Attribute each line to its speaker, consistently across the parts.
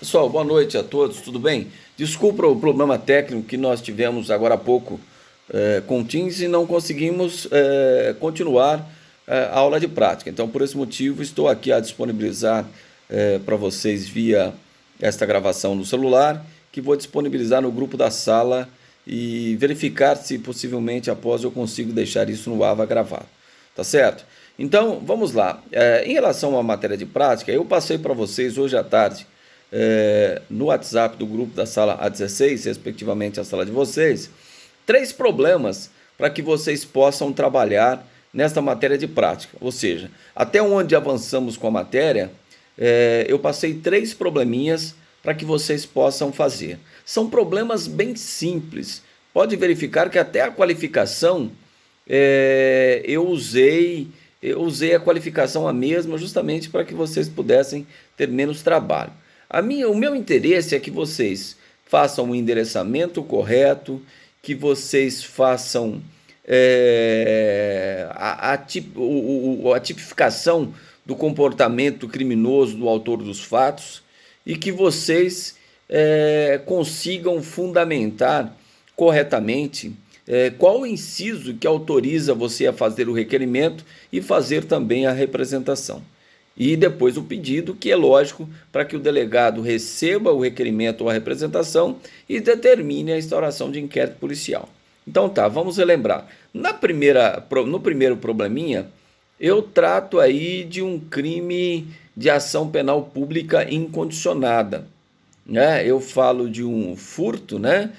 Speaker 1: Pessoal, boa noite a todos, tudo bem? Desculpa o problema técnico que nós tivemos agora há pouco com o Teams e não conseguimos continuar a aula de prática. Então, por esse motivo, estou aqui a disponibilizar para vocês via esta gravação no celular, que vou disponibilizar no grupo da sala e verificar se possivelmente após eu consigo deixar isso no AVA gravado. Tá certo? Então, vamos lá. Em relação à matéria de prática, eu passei para vocês hoje à tarde no WhatsApp do grupo da sala A16, respectivamente a sala de vocês, 3 problemas para que vocês possam trabalhar nesta matéria de prática. Ou seja, até onde avançamos com a matéria, eu passei 3 probleminhas para que vocês possam fazer. São problemas bem simples. Pode verificar que até a qualificação eu usei a qualificação a mesma justamente para que vocês pudessem ter menos trabalho. O meu interesse é que vocês façam o endereçamento correto, que vocês façam a tipificação do comportamento criminoso do autor dos fatos e que vocês consigam fundamentar corretamente qual o inciso que autoriza você a fazer o requerimento e fazer também a representação. E depois o pedido, que é lógico, para que o delegado receba o requerimento ou a representação e determine a instauração de inquérito policial. Então tá, vamos relembrar. No primeiro probleminha, eu trato aí de um crime de ação penal pública incondicionada. Eu falo de um furto, né?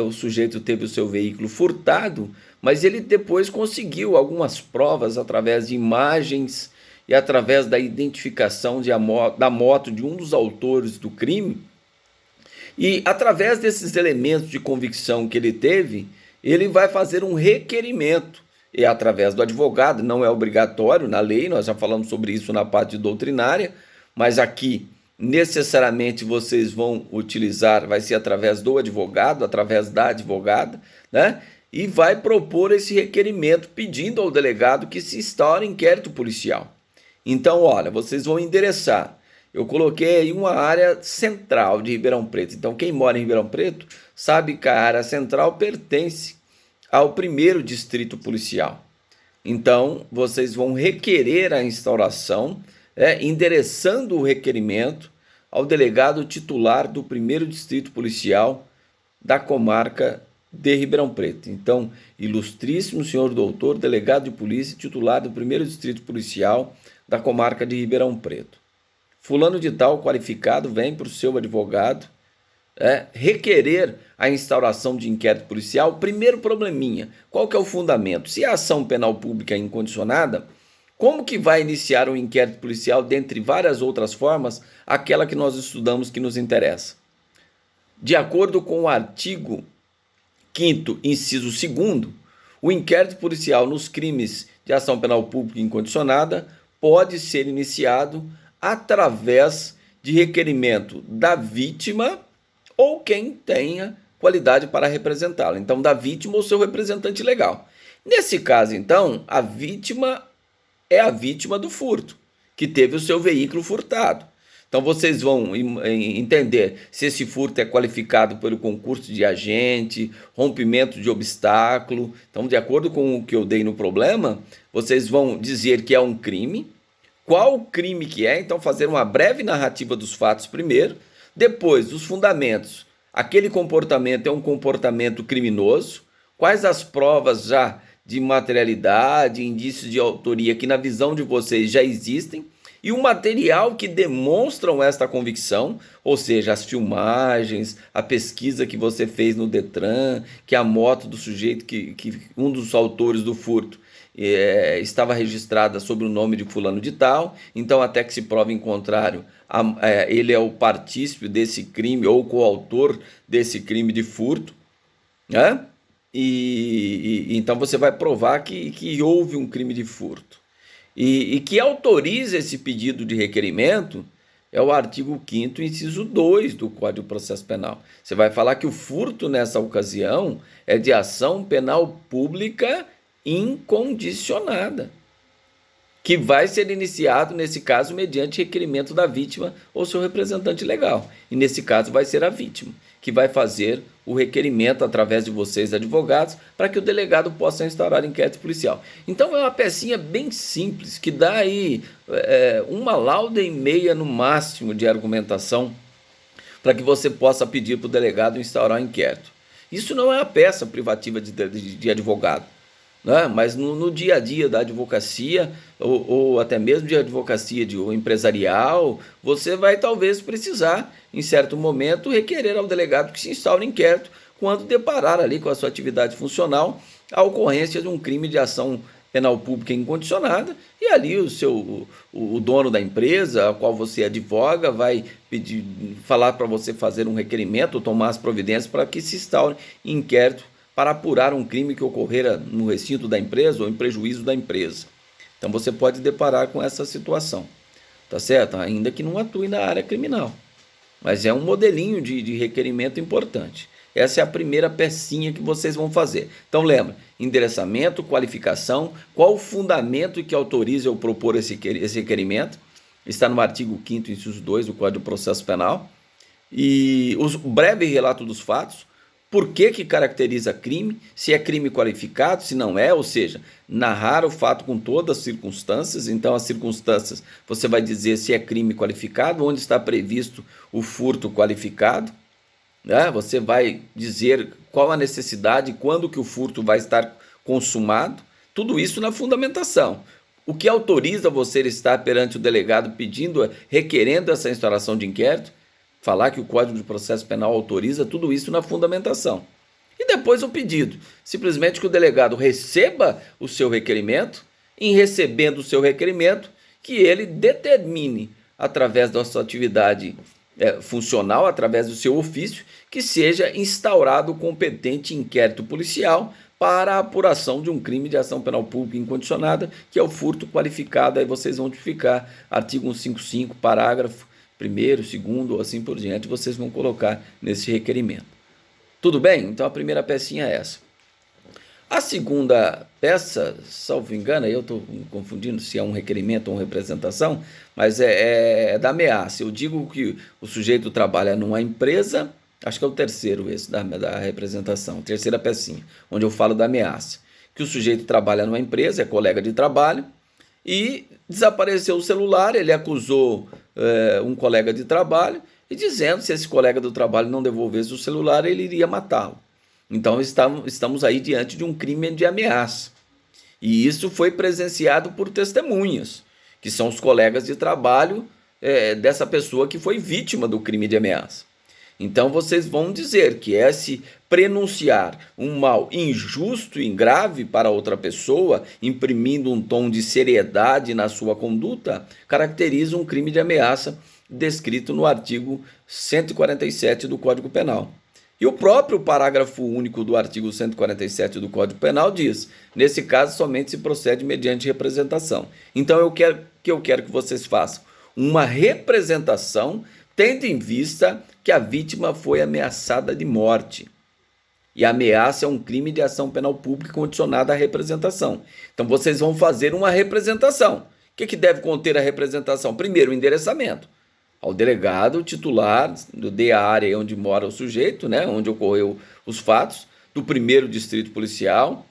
Speaker 1: O sujeito teve o seu veículo furtado, mas ele depois conseguiu algumas provas através de imagens e através da identificação da moto de um dos autores do crime. E através desses elementos de convicção que ele teve, ele vai fazer um requerimento. E através do advogado, não é obrigatório na lei, nós já falamos sobre isso na parte doutrinária, mas aqui necessariamente vocês vão utilizar, vai ser através do advogado, através da advogada, né? E vai propor esse requerimento pedindo ao delegado que se instaure inquérito policial. Então, olha, vocês vão endereçar. Eu coloquei aí uma área central de Ribeirão Preto. Então, quem mora em Ribeirão Preto sabe que a área central pertence ao 1º Distrito Policial. Então, vocês vão requerer a instauração, endereçando o requerimento ao delegado titular do 1º Distrito Policial da comarca de Ribeirão Preto. Então, ilustríssimo senhor doutor, delegado de polícia titular do 1º Distrito Policial da comarca de Ribeirão Preto. Fulano de tal qualificado vem para o seu advogado requerer a instauração de inquérito policial. Primeiro probleminha, qual que é o fundamento? Se a ação penal pública é incondicionada, como que vai iniciar um inquérito policial, dentre várias outras formas, aquela que nós estudamos que nos interessa? De acordo com o artigo 5º, inciso 2º, o inquérito policial nos crimes de ação penal pública incondicionada pode ser iniciado através de requerimento da vítima ou quem tenha qualidade para representá-la. Então, da vítima ou seu representante legal. Nesse caso, então, a vítima é a vítima do furto, que teve o seu veículo furtado. Então, vocês vão entender se esse furto é qualificado pelo concurso de agente, rompimento de obstáculo. Então, de acordo com o que eu dei no problema, vocês vão dizer que é um crime, qual o crime que é, então fazer uma breve narrativa dos fatos primeiro, depois os fundamentos. Aquele comportamento é um comportamento criminoso, quais as provas já de materialidade, indícios de autoria que na visão de vocês já existem, e o material que demonstram esta convicção, ou seja, as filmagens, a pesquisa que você fez no Detran, que a moto do sujeito, que um dos autores do furto estava registrada sob o nome de fulano de tal, então até que se prove em contrário, ele é o partícipe desse crime ou coautor desse crime de furto, né? Então você vai provar que houve um crime de furto. E que autoriza esse pedido de requerimento é o artigo 5º, inciso 2 do Código de Processo Penal. Você vai falar que o furto nessa ocasião é de ação penal pública incondicionada. que vai ser iniciado, nesse caso, mediante requerimento da vítima ou seu representante legal. E nesse caso vai ser a vítima, que vai fazer o requerimento através de vocês, advogados, para que o delegado possa instaurar inquérito policial. Então é uma pecinha bem simples, que dá aí uma lauda e meia no máximo de argumentação, para que você possa pedir para o delegado instaurar um inquérito. Isso não é a peça privativa de advogado, né? Mas no dia a dia da advocacia, ou até mesmo de advocacia ou empresarial, você vai talvez precisar, em certo momento, requerer ao delegado que se instaure inquérito quando deparar ali com a sua atividade funcional a ocorrência de um crime de ação penal pública incondicionada, e ali o dono da empresa a qual você advoga vai pedir, falar para você fazer um requerimento ou tomar as providências para que se instaure inquérito para apurar um crime que ocorrera no recinto da empresa ou em prejuízo da empresa. Então você pode deparar com essa situação, tá certo? Ainda que não atue na área criminal, mas é um modelinho de requerimento importante. Essa é a primeira pecinha que vocês vão fazer. Então lembra, endereçamento, qualificação, qual o fundamento que autoriza eu propor esse requerimento, está no artigo 5º, inciso 2 do Código de Processo Penal, e o breve relato dos fatos, por que caracteriza crime, se é crime qualificado, se não é, ou seja, narrar o fato com todas as circunstâncias. Então as circunstâncias você vai dizer se é crime qualificado, onde está previsto o furto qualificado, né? Você vai dizer qual a necessidade, quando que o furto vai estar consumado, tudo isso na fundamentação. O que autoriza você estar perante o delegado pedindo, requerendo essa instauração de inquérito, falar que o Código de Processo Penal autoriza, tudo isso na fundamentação. E depois o pedido, simplesmente que o delegado receba o seu requerimento, em recebendo o seu requerimento, que ele determine, através da sua atividade funcional, através do seu ofício, que seja instaurado o competente inquérito policial para a apuração de um crime de ação penal pública incondicionada, que é o furto qualificado. Aí vocês vão notificar, artigo 155, parágrafo 1º, 2º, ou assim por diante, vocês vão colocar nesse requerimento. Tudo bem? Então a primeira pecinha é essa. A segunda peça, salvo engano, eu estou confundindo se é um requerimento ou uma representação, mas é da ameaça. Eu digo que o sujeito trabalha numa empresa, acho que é o terceiro esse da representação, terceira pecinha, onde eu falo da ameaça. Que o sujeito trabalha numa empresa, é colega de trabalho, e desapareceu o celular, ele acusou um colega de trabalho, e dizendo que se esse colega do trabalho não devolvesse o celular, ele iria matá-lo. Então estamos aí diante de um crime de ameaça. E isso foi presenciado por testemunhas, que são os colegas de trabalho dessa pessoa que foi vítima do crime de ameaça. Então vocês vão dizer que se prenunciar um mal injusto e grave para outra pessoa, imprimindo um tom de seriedade na sua conduta, caracteriza um crime de ameaça descrito no artigo 147 do Código Penal. E o próprio parágrafo único do artigo 147 do Código Penal diz: nesse caso somente se procede mediante representação. Então eu quero que vocês façam uma representação tendo em vista que a vítima foi ameaçada de morte. E a ameaça é um crime de ação penal pública condicionada à representação. Então vocês vão fazer uma representação. O que deve conter a representação? Primeiro, o endereçamento ao delegado titular da área onde mora o sujeito, né, onde ocorreu os fatos, do primeiro distrito policial,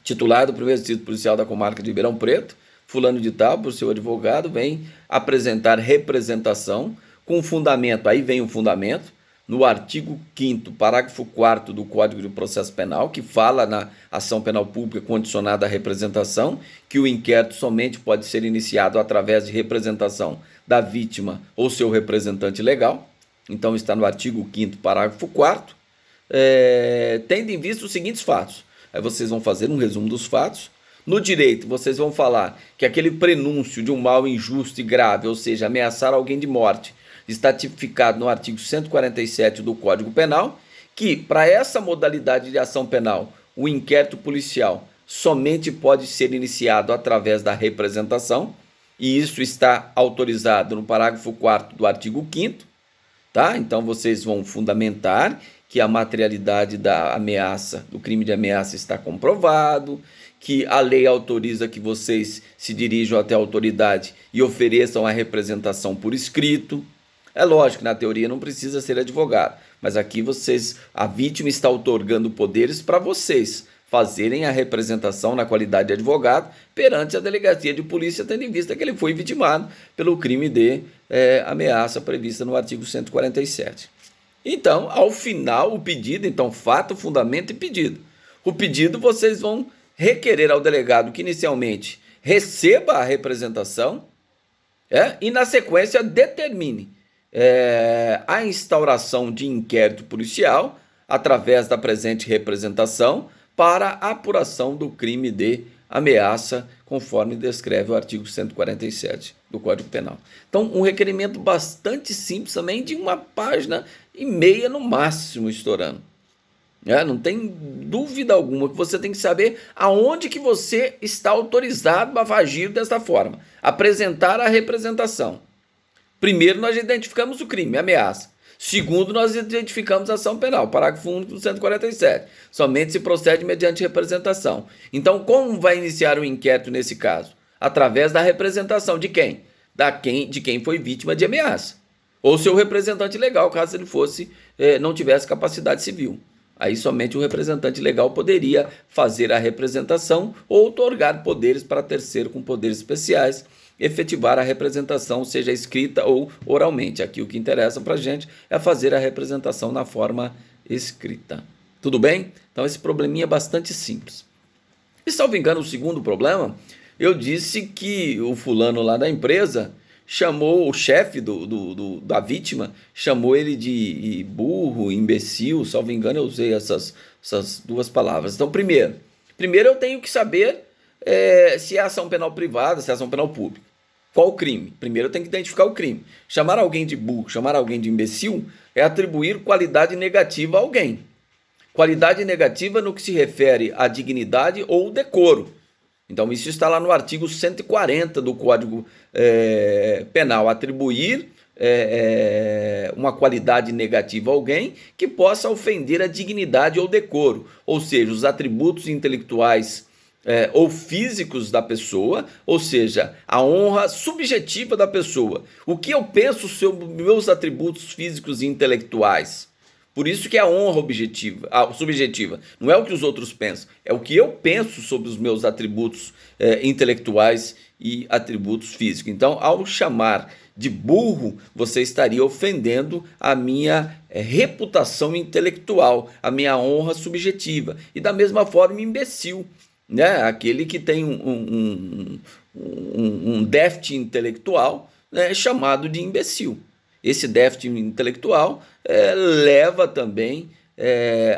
Speaker 1: titular do primeiro distrito policial da comarca de Ribeirão Preto, fulano de tal, por seu advogado, vem apresentar representação com fundamento, aí vem o fundamento, no artigo 5º, parágrafo 4º do Código de Processo Penal, que fala na ação penal pública condicionada à representação, que o inquérito somente pode ser iniciado através de representação da vítima ou seu representante legal. Então está no artigo 5º, parágrafo 4º, tendo em vista os seguintes fatos. Aí vocês vão fazer um resumo dos fatos. No direito, vocês vão falar que aquele prenúncio de um mal injusto e grave, ou seja, ameaçar alguém de morte, está tipificado no artigo 147 do Código Penal, que para essa modalidade de ação penal, o inquérito policial somente pode ser iniciado através da representação, e isso está autorizado no parágrafo 4º do artigo 5º, tá? Então vocês vão fundamentar que a materialidade da ameaça, do crime de ameaça está comprovado, que a lei autoriza que vocês se dirijam até a autoridade e ofereçam a representação por escrito. É lógico que na teoria não precisa ser advogado, mas aqui a vítima está outorgando poderes para vocês fazerem a representação na qualidade de advogado perante a delegacia de polícia, tendo em vista que ele foi vitimado pelo crime de ameaça prevista no artigo 147. Então, ao final, o pedido, então, fato, fundamento e pedido. O pedido vocês vão requerer ao delegado que inicialmente receba a representação e, na sequência, determine a instauração de inquérito policial através da presente representação para a apuração do crime de ameaça, conforme descreve o artigo 147 do Código Penal. Então, um requerimento bastante simples também, de 1,5 página no máximo, estourando. Não tem dúvida alguma que você tem que saber aonde que você está autorizado a agir desta forma. Apresentar a representação. Primeiro, nós identificamos o crime, ameaça. Segundo, nós identificamos a ação penal, parágrafo único do 147. Somente se procede mediante representação. Então, como vai iniciar o inquérito nesse caso? Através da representação de quem? De quem foi vítima de ameaça. Ou seu representante legal, caso ele não tivesse capacidade civil. Aí somente o representante legal poderia fazer a representação ou outorgar poderes para terceiro com poderes especiais, efetivar a representação, seja escrita ou oralmente. Aqui o que interessa para a gente é fazer a representação na forma escrita. Tudo bem? Então esse probleminha é bastante simples. E salvo engano, o segundo problema, eu disse que o fulano lá da empresa chamou o chefe da vítima, chamou ele de burro, imbecil, salvo engano eu usei essas duas palavras. Então primeiro eu tenho que saber se é ação penal privada, se é ação penal pública. Qual o crime? Primeiro eu tenho que identificar o crime. Chamar alguém de burro, chamar alguém de imbecil é atribuir qualidade negativa a alguém. Qualidade negativa no que se refere à dignidade ou decoro. Então isso está lá no artigo 140 do Código Penal. Atribuir uma qualidade negativa a alguém que possa ofender a dignidade ou decoro. Ou seja, os atributos intelectuais ou físicos da pessoa, ou seja, a honra subjetiva da pessoa. O que eu penso sobre meus atributos físicos e intelectuais? Por isso que é a honra subjetiva. Não é o que os outros pensam, é o que eu penso sobre os meus atributos intelectuais e atributos físicos. Então, ao chamar de burro, você estaria ofendendo a minha reputação intelectual, a minha honra subjetiva. E da mesma forma, imbecil. Aquele que tem um déficit intelectual, chamado de imbecil. Esse déficit intelectual leva também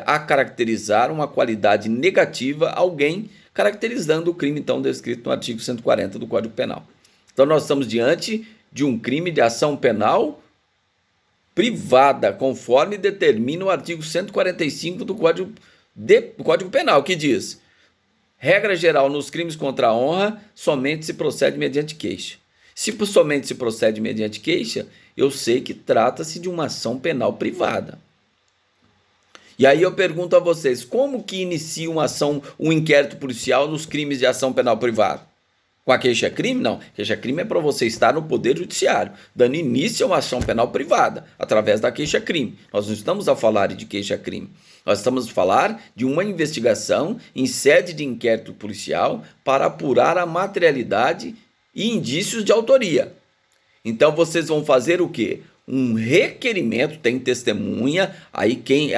Speaker 1: a caracterizar uma qualidade negativa a alguém, caracterizando o crime então descrito no artigo 140 do Código Penal. Então nós estamos diante de um crime de ação penal privada, conforme determina o artigo 145 do Código Penal, que diz: regra geral, nos crimes contra a honra, somente se procede mediante queixa. Se somente se procede mediante queixa, eu sei que trata-se de uma ação penal privada. E aí eu pergunto a vocês, como que inicia um inquérito policial nos crimes de ação penal privada? Com a queixa-crime? Não. Queixa-crime é para você estar no Poder Judiciário, dando início a uma ação penal privada, através da queixa-crime. Nós não estamos a falar de queixa-crime. Nós estamos a falar de uma investigação em sede de inquérito policial para apurar a materialidade e indícios de autoria. Então vocês vão fazer o quê? Um requerimento, tem testemunha, aí quem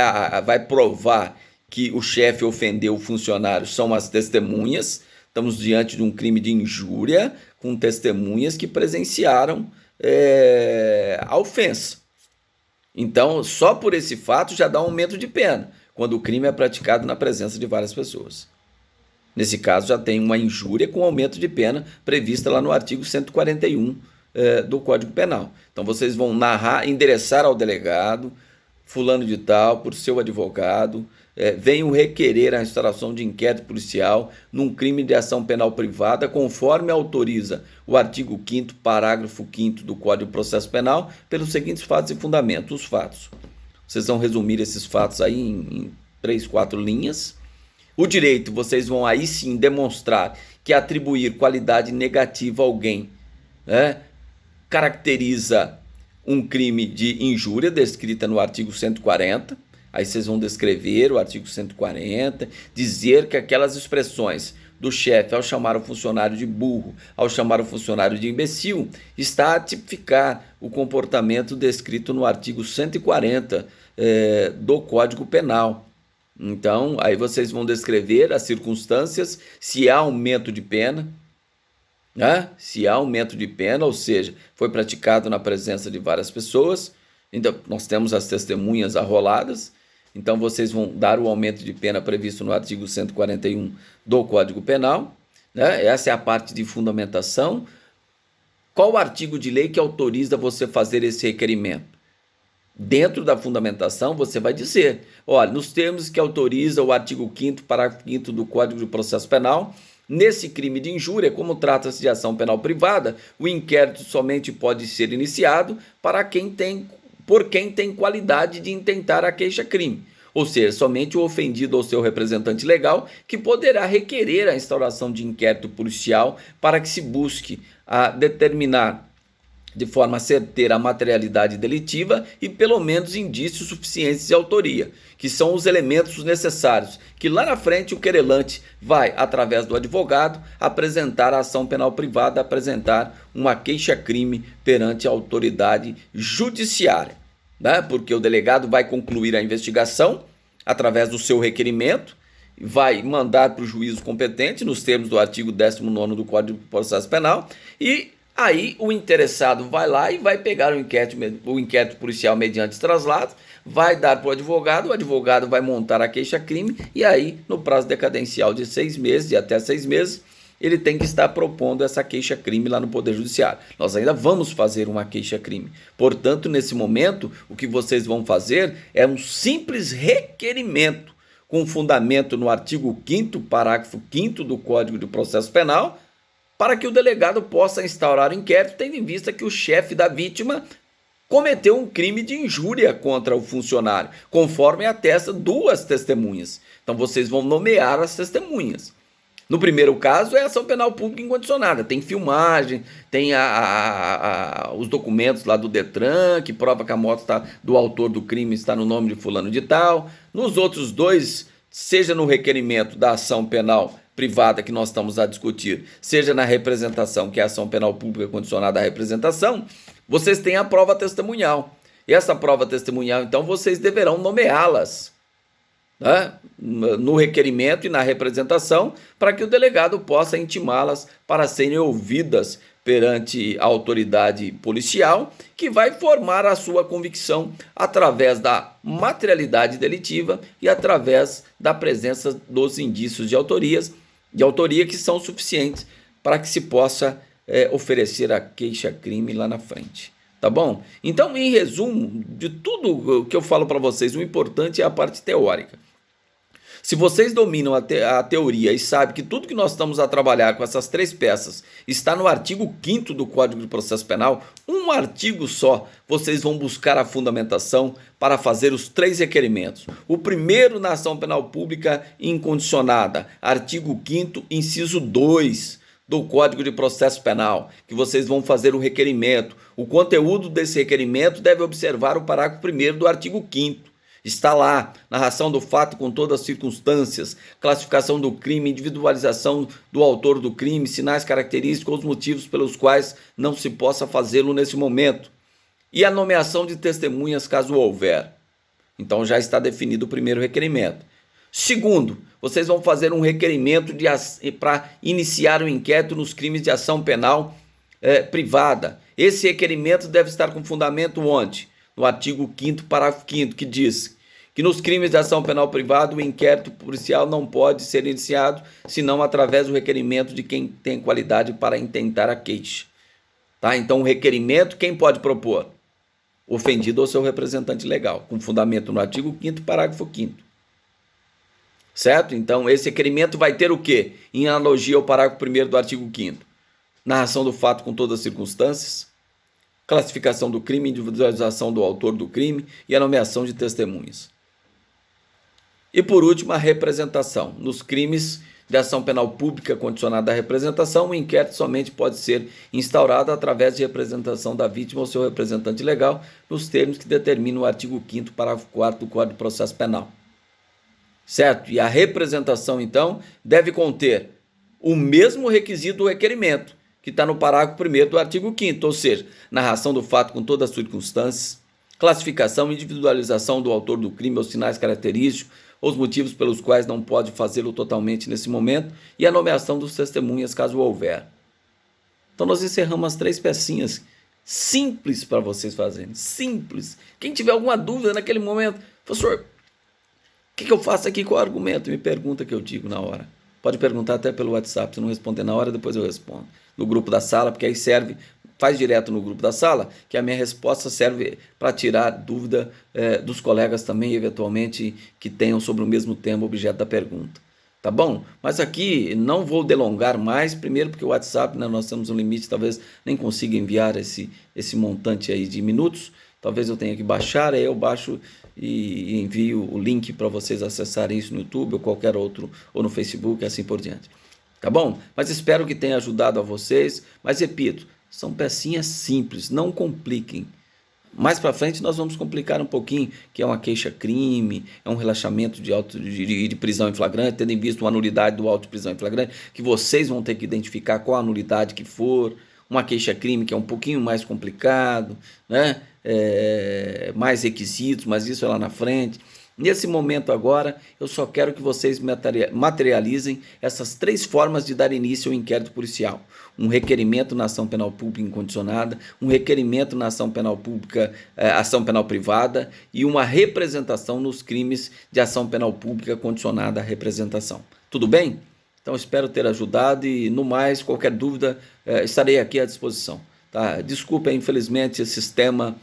Speaker 1: vai provar que o chefe ofendeu o funcionário são as testemunhas. Estamos diante de um crime de injúria com testemunhas que presenciaram a ofensa. Então, só por esse fato já dá um aumento de pena, quando o crime é praticado na presença de várias pessoas. Nesse caso, já tem uma injúria com aumento de pena prevista lá no artigo 141 do Código Penal. Então, vocês vão endereçar ao delegado, fulano de tal, por seu advogado, venham requerer a instauração de inquérito policial num crime de ação penal privada, conforme autoriza o artigo 5º, parágrafo 5º do Código de Processo Penal, pelos seguintes fatos e fundamentos. Os fatos. Vocês vão resumir esses fatos aí em 3, 4 linhas. O direito, vocês vão aí sim demonstrar que atribuir qualidade negativa a alguém, né, caracteriza um crime de injúria descrita no artigo 140. Aí vocês vão descrever o artigo 140, dizer que aquelas expressões do chefe ao chamar o funcionário de burro, ao chamar o funcionário de imbecil, está a tipificar o comportamento descrito no artigo 140 do Código Penal. Então, aí vocês vão descrever as circunstâncias, se há aumento de pena, né? Se há aumento de pena, ou seja, foi praticado na presença de várias pessoas. Então, nós temos as testemunhas arroladas. Então, vocês vão dar o aumento de pena previsto no artigo 141 do Código Penal, né? Essa é a parte de fundamentação. Qual o artigo de lei que autoriza você fazer esse requerimento? Dentro da fundamentação, você vai dizer, olha, nos termos que autoriza o artigo 5º, parágrafo 5º do Código de Processo Penal, nesse crime de injúria, como trata-se de ação penal privada, o inquérito somente pode ser iniciado por quem tem qualidade de intentar a queixa-crime, ou seja, somente o ofendido ou seu representante legal que poderá requerer a instauração de inquérito policial para que se busque a determinar de forma certeira a materialidade delitiva e pelo menos indícios suficientes de autoria, que são os elementos necessários, que lá na frente o querelante vai, através do advogado, apresentar a ação penal privada, apresentar uma queixa-crime perante a autoridade judiciária, né? Porque o delegado vai concluir a investigação através do seu requerimento, vai mandar para o juízo competente, nos termos do artigo 19º do Código de Processo Penal, e aí o interessado vai lá e vai pegar o inquérito policial mediante traslado, vai dar para o advogado vai montar a queixa-crime e aí, no prazo decadencial de 6 meses, de até 6 meses, ele tem que estar propondo essa queixa-crime lá no Poder Judiciário. Nós ainda vamos fazer uma queixa-crime. Portanto, nesse momento, o que vocês vão fazer é um simples requerimento com fundamento no artigo 5º, parágrafo 5º do Código de Processo Penal, para que o delegado possa instaurar o inquérito, tendo em vista que o chefe da vítima cometeu um crime de injúria contra o funcionário, conforme atesta 2 testemunhas. Então, vocês vão nomear as testemunhas. No primeiro caso, é ação penal pública incondicionada. Tem filmagem, tem os documentos lá do Detran, que prova que a moto do autor do crime está no nome de fulano de tal. Nos outros 2, seja no requerimento da ação penal privada que nós estamos a discutir, seja na representação, que é a ação penal pública condicionada à representação, vocês têm a prova testemunhal. E essa prova testemunhal, então, vocês deverão nomeá-las, né, no requerimento e na representação, para que o delegado possa intimá-las para serem ouvidas perante a autoridade policial, que vai formar a sua convicção através da materialidade delitiva e através da presença dos indícios de autoria que são suficientes para que se possa oferecer a queixa-crime lá na frente. Tá bom? Então, em resumo, de tudo que eu falo para vocês, o importante é a parte teórica. Se vocês dominam a teoria e sabem que tudo que nós estamos a trabalhar com essas 3 peças está no artigo 5º do Código de Processo Penal, um artigo só, vocês vão buscar a fundamentação para fazer os 3 requerimentos. O primeiro na ação penal pública incondicionada, artigo 5º, inciso 2 do Código de Processo Penal, que vocês vão fazer o requerimento. O conteúdo desse requerimento deve observar o parágrafo 1º do artigo 5º. Está lá, narração do fato com todas as circunstâncias, classificação do crime, individualização do autor do crime, sinais característicos ou os motivos pelos quais não se possa fazê-lo nesse momento. E a nomeação de testemunhas, caso houver. Então já está definido o primeiro requerimento. Segundo, vocês vão fazer um requerimento para iniciar o inquérito nos crimes de ação penal privada. Esse requerimento deve estar com fundamento onde? No artigo 5º, parágrafo 5º, que diz que nos crimes de ação penal privada o inquérito policial não pode ser iniciado senão através do requerimento de quem tem qualidade para intentar a queixa. Tá? Então, o requerimento, quem pode propor? O ofendido ou seu representante legal, com fundamento no artigo 5º, parágrafo 5º. Certo? Então, esse requerimento vai ter o quê? Em analogia ao parágrafo 1º do artigo 5º. Narração do fato com todas as circunstâncias, classificação do crime, individualização do autor do crime e a nomeação de testemunhas. E por último, a representação. Nos crimes de ação penal pública condicionada à representação, o inquérito somente pode ser instaurado através de representação da vítima ou seu representante legal, nos termos que determina o artigo 5º, parágrafo 4º do Código de Processo Penal. Certo? E a representação, então, deve conter o mesmo requisito do requerimento, que está no parágrafo 1º do artigo 5º, ou seja, narração do fato com todas as circunstâncias, classificação e individualização do autor do crime, os sinais característicos, os motivos pelos quais não pode fazê-lo totalmente nesse momento e a nomeação dos testemunhas, caso houver. Então nós encerramos as 3 pecinhas simples para vocês fazerem, simples. Quem tiver alguma dúvida naquele momento, professor, o que eu faço aqui com o argumento? Me pergunta que eu digo na hora. Pode perguntar até pelo WhatsApp, se não responder na hora, depois eu respondo. No grupo da sala, porque aí serve, faz direto no grupo da sala, que a minha resposta serve para tirar dúvida dos colegas também, eventualmente, que tenham sobre o mesmo tema, objeto da pergunta. Tá bom? Mas aqui não vou delongar mais, primeiro porque o WhatsApp, né, nós temos um limite, talvez nem consiga enviar esse montante aí de minutos, talvez eu tenha que baixar, aí eu baixo e envio o link para vocês acessarem isso no YouTube ou qualquer outro, ou no Facebook, assim por diante. Tá bom? Mas espero que tenha ajudado a vocês, mas repito, são pecinhas simples, não compliquem. Mais para frente nós vamos complicar um pouquinho, que é uma queixa-crime, é um relaxamento de prisão em flagrante, tendo em vista uma nulidade do auto de prisão em flagrante, que vocês vão ter que identificar qual a nulidade que for, uma queixa-crime que é um pouquinho mais complicado, né? Mais requisitos, mas isso é lá na frente. Nesse momento agora, eu só quero que vocês materializem essas 3 formas de dar início ao inquérito policial. Um requerimento na ação penal pública incondicionada, um requerimento na ação penal pública, ação penal privada e uma representação nos crimes de ação penal pública condicionada à representação. Tudo bem? Então espero ter ajudado e, no mais, qualquer dúvida, estarei aqui à disposição. Tá? Desculpa, infelizmente, esse sistema,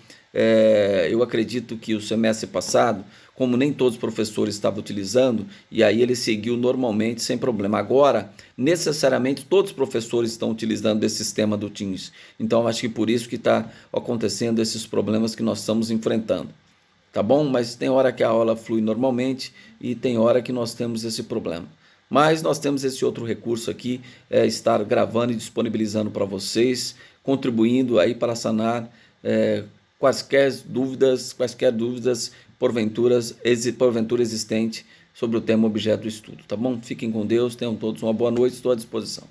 Speaker 1: eu acredito que o semestre passado, como nem todos os professores estavam utilizando, e aí ele seguiu normalmente, sem problema. Agora, necessariamente, todos os professores estão utilizando esse sistema do Teams. Então, acho que por isso que está acontecendo esses problemas que nós estamos enfrentando. Tá bom? Mas tem hora que a aula flui normalmente e tem hora que nós temos esse problema. Mas nós temos esse outro recurso aqui, estar gravando e disponibilizando para vocês, contribuindo aí para sanar quaisquer dúvidas porventura existente sobre o tema objeto do estudo, tá bom? Fiquem com Deus, tenham todos uma boa noite, estou à disposição.